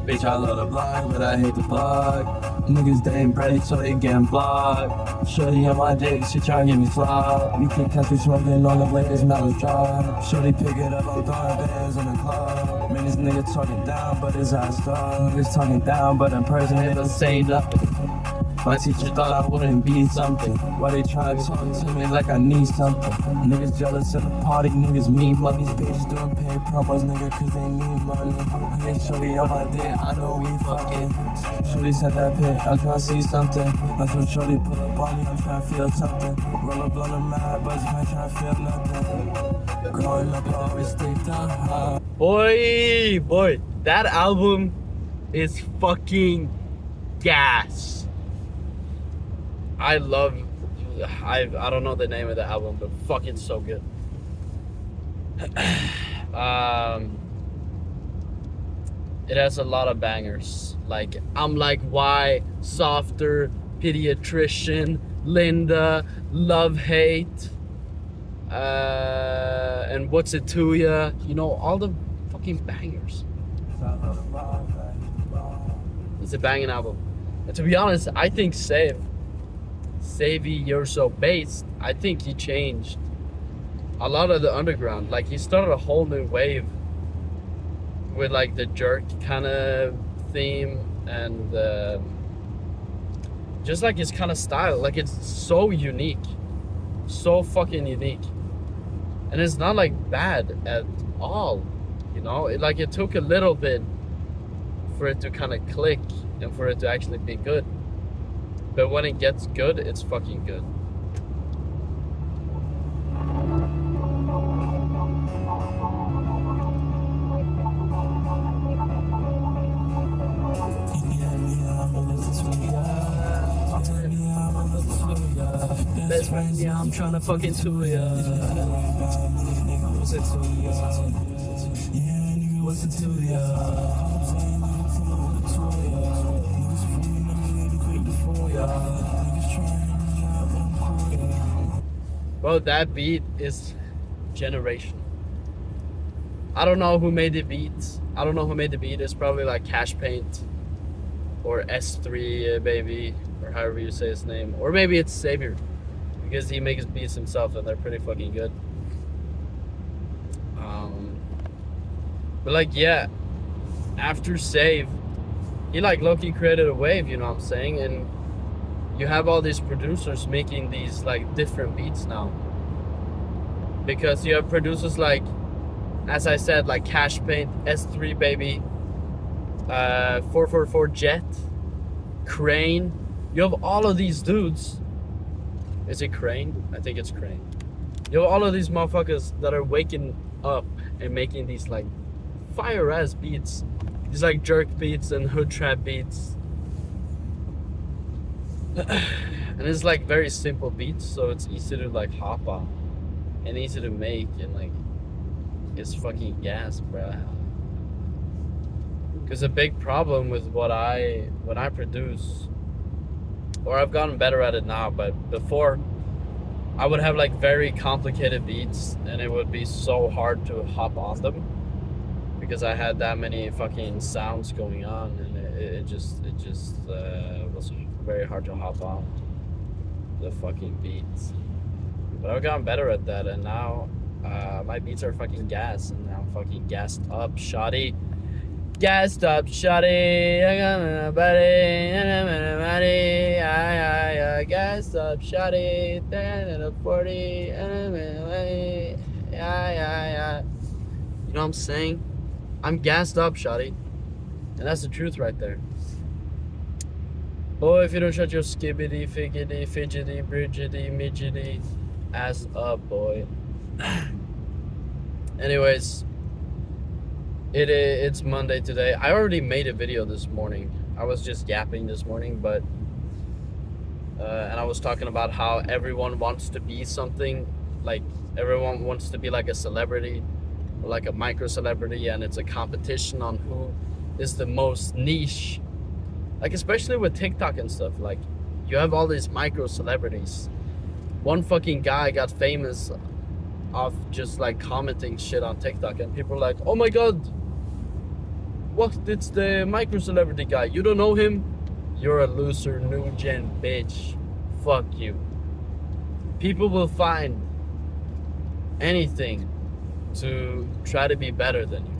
Bitch, I love the block, but I hate the plug. Niggas, they ain't ready, so they getting blocked. Shorty on my dick, she tryna get me flop. You can catch me smoking on the way, it's not a drop. Shorty pick it up, I'm throwing bands in the club. Man, this nigga talking down, but his eyes stuck. Niggas talking down, but in person, they don't say nothing. My teacher thought I wouldn't be something. Why they try to talk to me like I need something? Niggas jealous at the party, niggas mean money. These bitches doing paid promos, nigga, cause they need money. Hey, shorty on my dick, I know we fucking. Shorty said that pit, I'm tryna see something. That's when shorty pull up on me, I'm tryna feel something. Roll up on the mad, but I'm tryna feel nothing. Growing up, I always stay down high. Boy, that album is fucking gas. I don't know the name of the album, but fucking so good. It has a lot of bangers. Like I'm Like Why, Softer, Pediatrician, Linda, Love Hate, and What's It To Ya? You know, all the fucking bangers. It's a banging album. And to be honest, I think Savvy, You're So Based, I think he changed a lot of the underground. Like he started a whole new wave with like the jerk kind of theme and just like his kind of style. Like it's so unique, so fucking unique, and it's not like bad at all, you know. It took a little bit for it to kind of click and for it to actually be good. But when it gets good, it's fucking good. Best friend, yeah, I'm tryna fucking to ya. What's it to ya? What's it to ya? Bro, that beat is generational. I don't know who made the beats. It's probably like Cash Paint or S3 Baby, or however you say his name. Or maybe it's Savior, because he makes beats himself and they're pretty fucking good. But like, yeah, after Save, he like low-key created a wave, you know what I'm saying? And you have all these producers making these like different beats now, because you have producers like, as I said, like Cash Paint, S3 Baby, 444 Jet, Crane. You have all of these dudes. Is it Crane? I think it's Crane. You have all of these motherfuckers that are waking up and making these like fire ass beats, these like jerk beats and hood trap beats. And it's like very simple beats, so it's easy to like hop on and easy to make, and like it's fucking gas, bro. Because a big problem with when I produce, or I've gotten better at it now, but before I would have like very complicated beats and it would be so hard to hop on them because I had that many fucking sounds going on, and it just was very hard to hop on the fucking beats. But I've gotten better at that, and now my beats are fucking gas, and I'm fucking gassed up, shoddy. Gassed up, shoddy. I got my body, gassed up, shoddy. 40, you know what I'm saying? I'm gassed up, shoddy. And that's the truth right there. Boy, if you don't shut your skibbity, figgity, fidgety, bridgety, midgety ass up, boy. Anyways, it's Monday today. I already made a video this morning. I was just yapping this morning, but and I was talking about how everyone wants to be something. Like everyone wants to be like a celebrity, or like a micro celebrity, and it's a competition on who is the most niche. Like especially with TikTok and stuff, like you have all these micro celebrities. One fucking guy got famous off just like commenting shit on TikTok, and people are like, oh my god, What? It's the micro celebrity guy. You don't know him? You're a loser, new gen bitch. Fuck you. People will find anything to try to be better than you.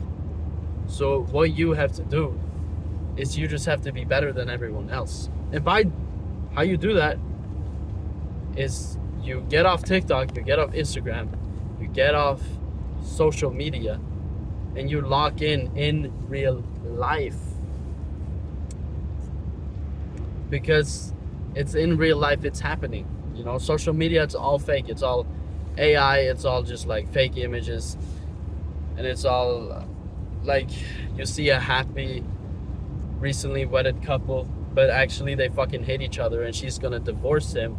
So what you have to do is you just have to be better than everyone else. And by how you do that is you get off TikTok, you get off Instagram, you get off social media, and you lock in real life. Because it's in real life, it's happening. You know, social media, it's all fake. It's all AI. It's all just like fake images. And it's all like you see a happy, recently wedded couple, but actually they fucking hate each other and she's gonna divorce him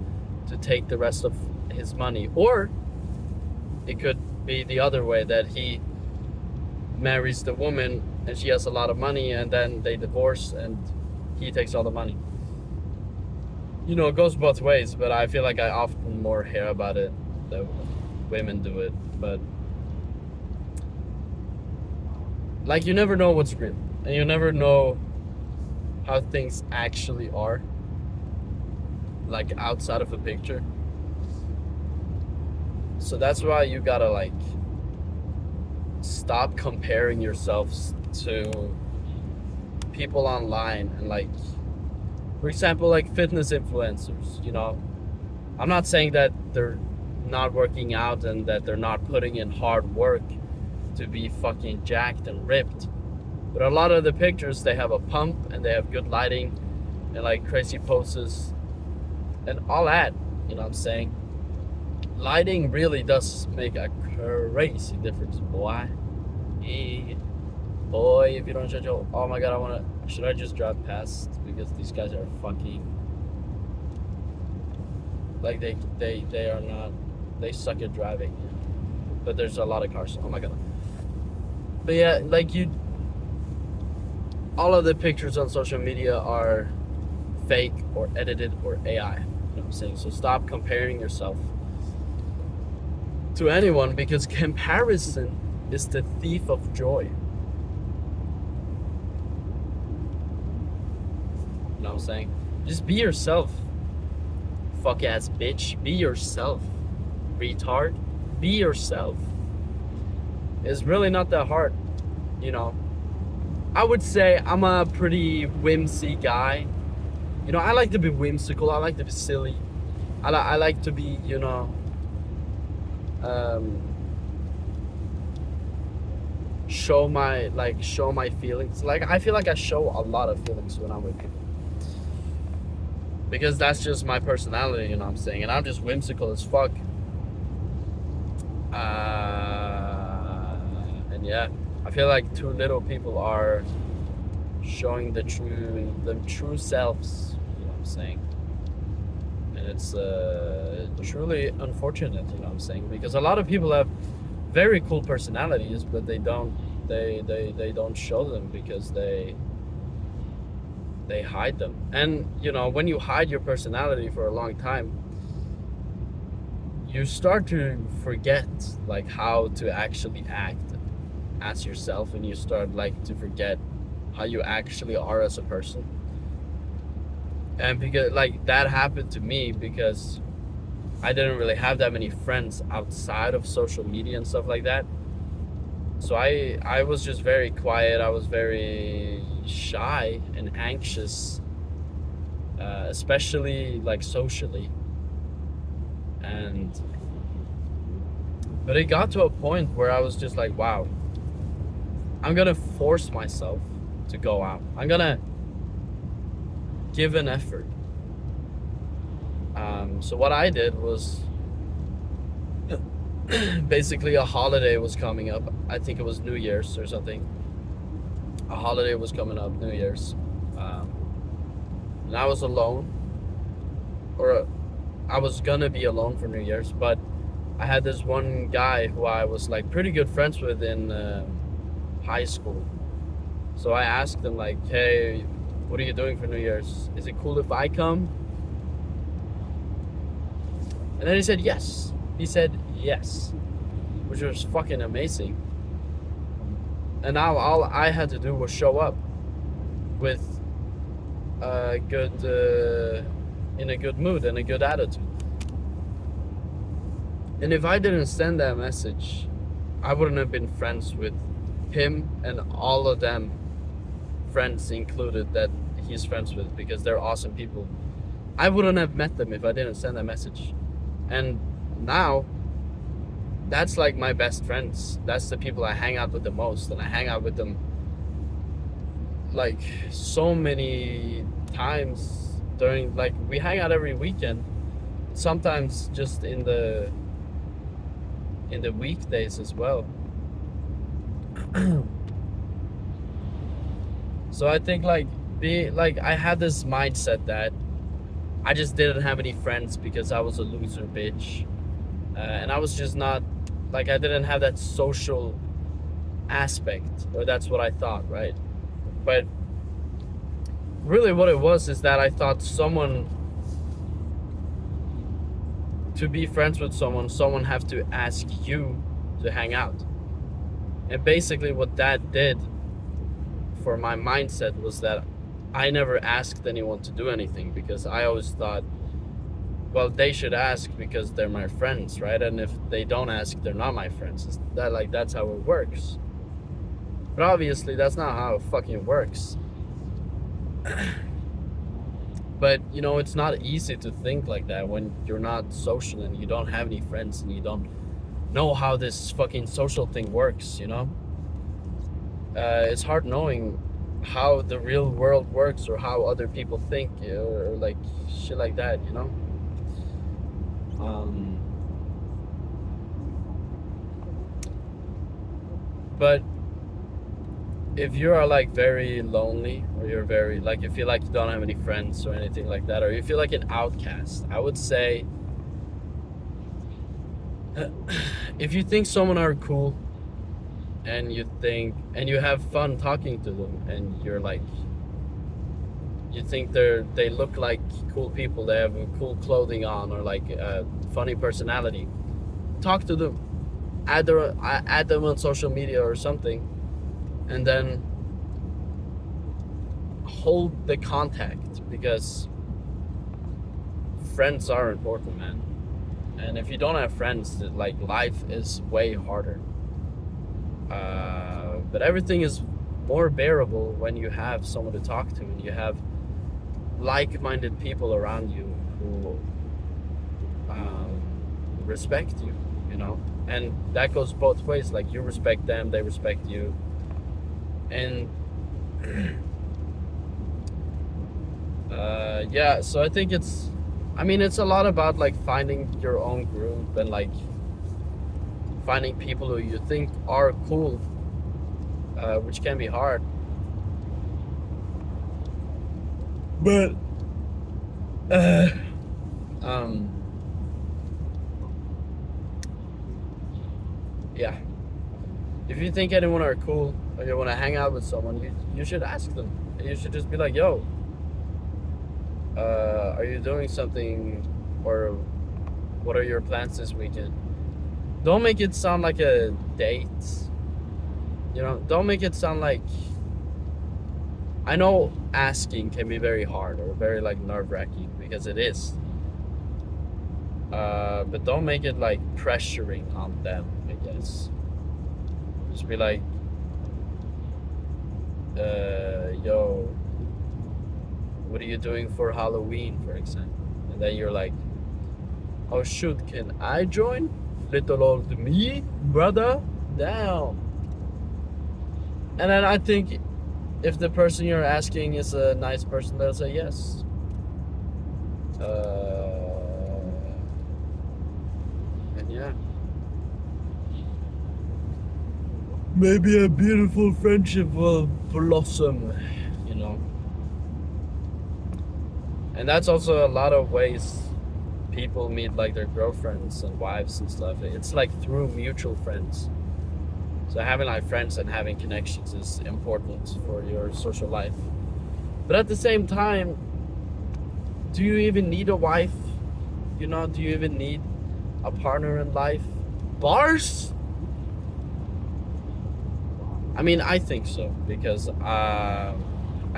to take the rest of his money. Or it could be the other way, that he marries the woman and she has a lot of money and then they divorce and he takes all the money. You know, it goes both ways, but I feel like I often more hear about it that women do it. But like, you never know what's real, and you never know how things actually are, like outside of a picture. So that's why you gotta like stop comparing yourselves to people online. And like, for example, like fitness influencers, you know, I'm not saying that they're not working out and that they're not putting in hard work to be fucking jacked and ripped, but a lot of the pictures, they have a pump and they have good lighting and like crazy poses and all that. You know what I'm saying? Lighting really does make a crazy difference, boy. Hey, boy, if you don't judge, oh my god, should I just drive past, because these guys are fucking, like they are not, they suck at driving, but there's a lot of cars. Oh my god. But yeah, like all of the pictures on social media are fake or edited or AI. You know what I'm saying? So stop comparing yourself to anyone, because comparison is the thief of joy. You know what I'm saying? Just be yourself. Fuck ass bitch. Be yourself. Retard. Be yourself. It's really not that hard. You know, I would say I'm a pretty whimsy guy. You know, I like to be whimsical. I like to be silly. I like to be, you know, show my feelings. Like, I feel like I show a lot of feelings when I'm with people, because that's just my personality, you know what I'm saying? And I'm just whimsical as fuck. And yeah, I feel like too little people are showing the true selves, you know what I'm saying? And it's truly unfortunate, you know what I'm saying? Because a lot of people have very cool personalities, but they don't show them, because they hide them. And you know, when you hide your personality for a long time, you start to forget like how to actually act as yourself, and you start like to forget how you actually are as a person. And because like that happened to me, because I didn't really have that many friends outside of social media and stuff like that. So I was just very quiet. I was very shy and anxious, especially like socially. But it got to a point where I was just like, wow, I'm gonna force myself to go out. I'm gonna give an effort. So what I did was, basically a holiday was coming up. I think it was New Year's or something. A holiday was coming up, New Year's. And I was alone, or I was gonna be alone for New Year's, but I had this one guy who I was like pretty good friends with in high school. So I asked him like, hey, what are you doing for New Year's? Is it cool if I come? And then he said yes. He said yes, which was fucking amazing. And now all I had to do was show up with a good, in a good mood and a good attitude. And if I didn't send that message, I wouldn't have been friends with him and all of them, friends included, that he's friends with, because they're awesome people. I wouldn't have met them if I didn't send that message. And now, that's like my best friends. That's the people I hang out with the most, and I hang out with them like so many times during, like, we hang out every weekend, sometimes just in the weekdays as well. So I think like I had this mindset that I just didn't have any friends because I was a loser bitch, and I was just not, like, I didn't have that social aspect, or that's what I thought, right? But really what it was is that I thought to be friends with someone have to ask you to hang out. And basically what that did for my mindset was that I never asked anyone to do anything, because I always thought, well, they should ask because they're my friends, right? And if they don't ask, they're not my friends. It's that, like, that's how it works. But obviously that's not how it fucking works. But, you know, it's not easy to think like that when you're not social and you don't have any friends and you don't know how this fucking social thing works, you know? It's hard knowing how the real world works, or how other people think, or like shit like that, you know? But if you are like very lonely, or you're very, like, you feel like you don't have any friends or anything like that, or you feel like an outcast, I would say if you think someone are cool, and you have fun talking to them, and you're like, you think they look like cool people, they have cool clothing on, or like a funny personality, talk to them, add them on social media or something, and then hold the contact, because friends are important, man. And if you don't have friends, like, life is way harder. But everything is more bearable when you have someone to talk to, and you have like-minded people around you who respect you, you know? And that goes both ways. Like, you respect them, they respect you. And yeah, so I think it's a lot about, like, finding your own group, and like finding people who you think are cool, which can be hard. But yeah, if you think anyone are cool, or you want to hang out with someone, you should ask them. You should just be like, yo, are you doing something, or what are your plans this weekend? Don't make it sound like a date, you know? Don't make it sound like, I know asking can be very hard, or very, like, nerve-wracking, because it is. But don't make it like pressuring on them, I guess. Just be like, yo, what are you doing for Halloween, for example? And then you're like, oh shoot, can I join? Little old me, brother, down. And then I think if the person you're asking is a nice person, they'll say yes. And yeah, maybe a beautiful friendship will blossom, you know. And that's also a lot of ways people meet, like, their girlfriends and wives and stuff. It's like through mutual friends. So having, like, friends and having connections is important for your social life. But at the same time, do you even need a wife? You know, do you even need a partner in life? Bars? I mean, I think so because I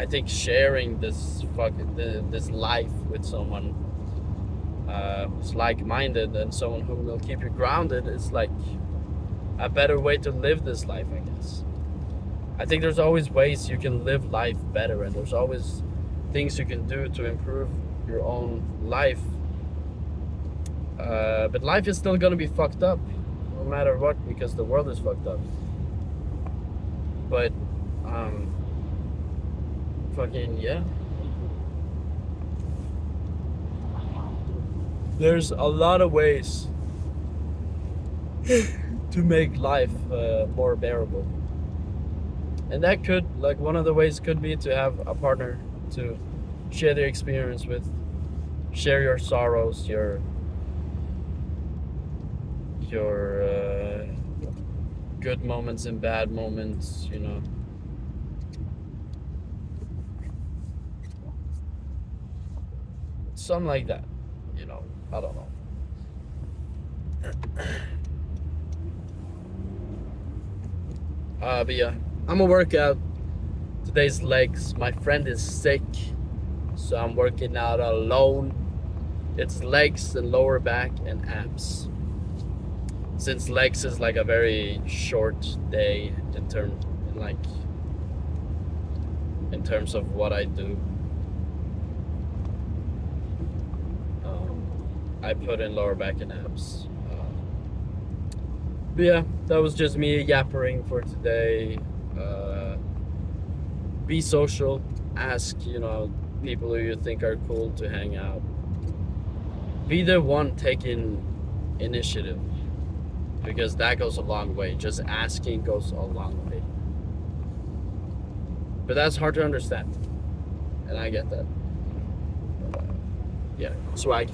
think sharing this life with someone who's like-minded and someone who will keep you grounded is like a better way to live this life, I guess. I think there's always ways you can live life better, and there's always things you can do to improve your own life. But life is still gonna be fucked up, no matter what, because the world is fucked up. But, fucking yeah. There's a lot of ways to make life more bearable. And that could, like, one of the ways could be to have a partner to share the experience with, share your sorrows, your good moments and bad moments, you know. Something like that, you know. I don't know. But yeah, I'm gonna work out today's legs. My friend is sick, so I'm working out alone. It's legs and lower back and abs. Since legs is like a very short day in terms of what I do, I put in lower back and abs. But yeah, that was just me yappering for today. Be social. Ask, you know, people who you think are cool to hang out. Be the one taking initiative, because that goes a long way. Just asking goes a long way. But that's hard to understand, and I get that. Yeah, swag.